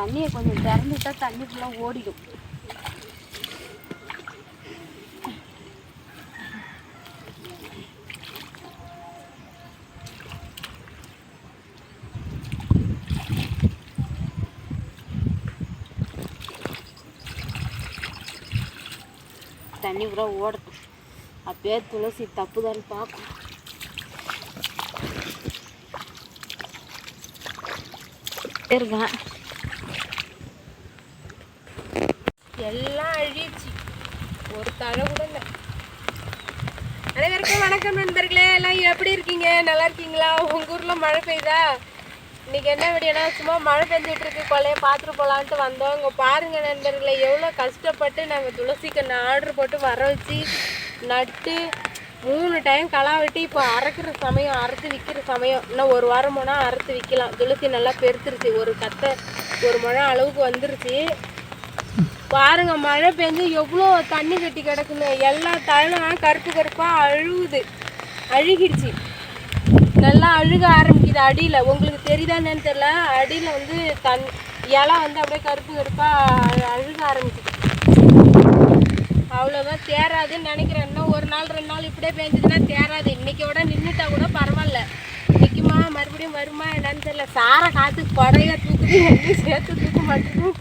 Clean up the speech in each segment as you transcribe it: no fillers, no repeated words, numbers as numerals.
தண்ணியை கொஞ்சம் திறந்துட்டா தண்ணி ஃபுல்லாக ஓடிடும். தண்ணி கூட ஓடுது. அப்பயே துளசி தப்புதான்னு பார்க்கணும். இருக்கான் எல்லாம் அழிச்சு ஒரு தழை கூட இல்லை. அனைவருக்கும் வணக்கம் நண்பர்களே. எல்லாம் எப்படி இருக்கீங்க? நல்லா இருக்கீங்களா? உங்கள் ஊரில் மழை பெய்யுதா? இன்றைக்கி என்ன வீடியோனா சும்மா மழை பெஞ்சிட்டு இருக்கு, கொள்ளையை பார்த்துட்டு போகலான்ட்டு வந்தோம். இங்கே பாருங்கள் நண்பர்களே, எவ்வளோ கஷ்டப்பட்டு நாங்கள் துளசிக்கு ஆர்டர் போட்டு வர வச்சு நட்டு 3 டைம் களை வெட்டி இப்போ அறுக்கிற சமயம், அறுத்து விற்கிற சமயம். இன்னும் ஒரு வாரம் போனால் அறுத்து விற்கலாம். துளசி நல்லா பெருத்துருச்சு, ஒரு கத்தை 1 முழம் அளவுக்கு வந்துருச்சு. பாருங்க மழை பெஞ்சு எவ்வளோ தண்ணி கட்டி கிடக்குன்னு. எல்லா தழலும் கருப்பு கருப்பாக அழுகிடுச்சு. நல்லா அழுக ஆரம்பிக்குது அடியில். உங்களுக்கு தெரியுதான்னு தெரியல, அடியில் வந்து இலை வந்து அப்படியே கருப்பு கருப்பாக அழுக ஆரம்பிச்சிது. அவ்வளோதான், தேராதுன்னு நினைக்கிறேன். இன்னும் 1 நாள் 2 நாள் இப்படியே பெஞ்சதுன்னா தேராது. இன்னைக்கோட நின்றுட்டா கூட பரவாயில்ல. நிற்குமா மறுபடியும் வருமா என்னன்னு தெரியல. சாரை காற்று கொடையாக தூக்குது, எண்ணெய் சேர்த்து தூக்க மாட்டேங்குது.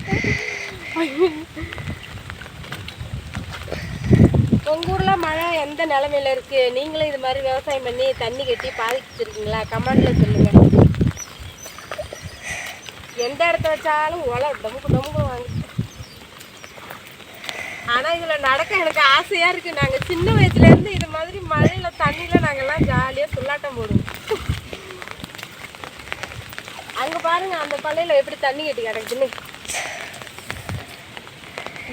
உங்கள் ஊரில் மழை எந்த நிலமையில இருக்குது? நீங்களும் இது மாதிரி விவசாயம் பண்ணி தண்ணி கட்டி பாதிச்சிருக்கீங்களா? கமெண்டில் சொல்லுங்கள். எந்த இடத்த வச்சாலும் ஒலை டமுக்கு டமுக்கு வாங்கி. ஆனால் இதில் நடக்க எனக்கு ஆசையாக இருக்குது. நாங்கள் சின்ன வயசுலேருந்து இது மாதிரி மழையில் தண்ணியில் நாங்கள்லாம் ஜாலியாக சுல்லாட்டம் போடுவோம். அங்கே பாருங்கள், அந்த பள்ளையில் எப்படி தண்ணி கட்டி கிடக்குதுன்னு.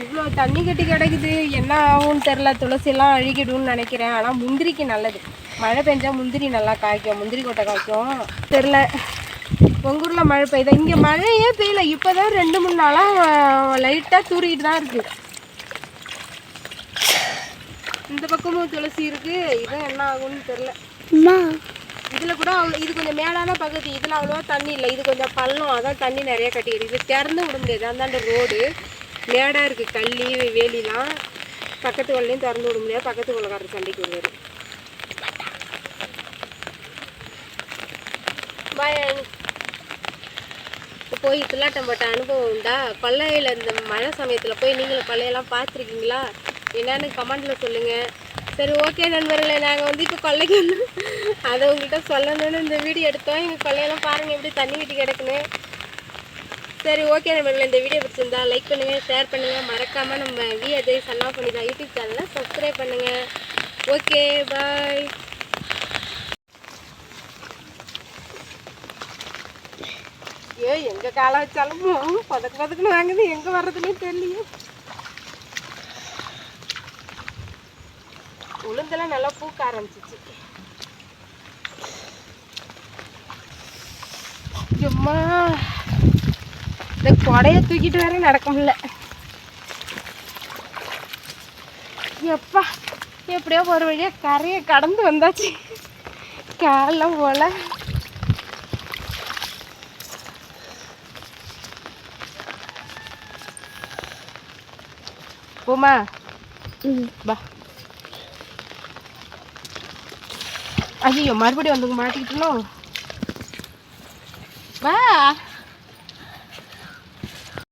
இவ்வளோ தண்ணி கட்டி கிடக்குது, என்ன ஆகும்னு தெரில. துளசியெல்லாம் அழுகிடும்னு நினைக்கிறேன். ஆனால் முந்திரிக்கு நல்லது. மழை பெஞ்சால் முந்திரி நல்லா காய்க்கும், முந்திரி கொட்டை காய்க்கும். தெரில உங்கள் ஊரில் மழை பெய்யுதா? இங்கே மழையே பெய்யல. இப்போ தான் 2-3 நாளாக லைட்டாக தூரிக்கிட்டு தான் இருக்குது. இந்த பக்கமும் துளசி இருக்குது. இதுவும் என்ன ஆகும்னு தெரில. இதில் கூட அவ்வளோ, இது கொஞ்சம் மேலான பகுதி, இதில் அவ்வளோவா தண்ணி இல்லை. இது கொஞ்சம் பள்ளம், அதான் தண்ணி நிறைய கட்டிக்கிது. இது திறந்து விட முடியாது, அந்தாண்ட ரோடு மேடாக இருக்குது. கள்ளி வேலிலாம் பக்கத்து கொள்ளையும் திறந்து விட முடியாது. பக்கத்து கொள்ளைக்காரர் சண்டைக்கு வருவார். போய் துள்ளாட்டம் போட்ட அனுபவம் உண்டா? கொள்ளையில் இந்த மழை சமயத்தில் போய் நீங்களும் கொள்ளையெல்லாம் பார்த்துருக்கீங்களா? என்னன்னு கமெண்டில் சொல்லுங்கள். சரி, ஓகே நண்பர்களே, நாங்கள் வந்து இப்போ கொள்ளைக்கு வந்து அதை உங்கள்கிட்ட சொல்லணும்னு இந்த வீடியோ எடுத்தோம். எங்கள் கொள்ளையெல்லாம் பாருங்கள் எப்படி தண்ணி கட்டி கிடக்குன்னு. சரி, ஓகே நண்பர்களே, இந்த வீடியோ பிடிச்சிருந்தா லைக் பண்ணுங்கள், ஷேர் பண்ணுங்கள். மறக்காமல் நம்ம விஜய் சன்னா பண்ணிதா யூடியூப் சேனலை சப்ஸ்கிரைப் பண்ணுங்கள். ஓகே, பாய். எங்கே காலை வச்சாலும் பதக்குன்னு வாங்குது, எங்கே வர்றதுன்னே தெரியலையே. உளுந்தெல்லாம் நல்லா பூக்க ஆரம்பிச்சிச்சு. சும்மா இந்த கொடையை தூக்கிட்டு வேற நடக்க முடியல. எப்பா எப்படியோ ஒரு வழியாக கரையை கடந்து வந்தாச்சு. காலம் போல போமா. பா, ஐயோ மறுபடியும் வந்து மாட்டிக்கிட்டோம். வா.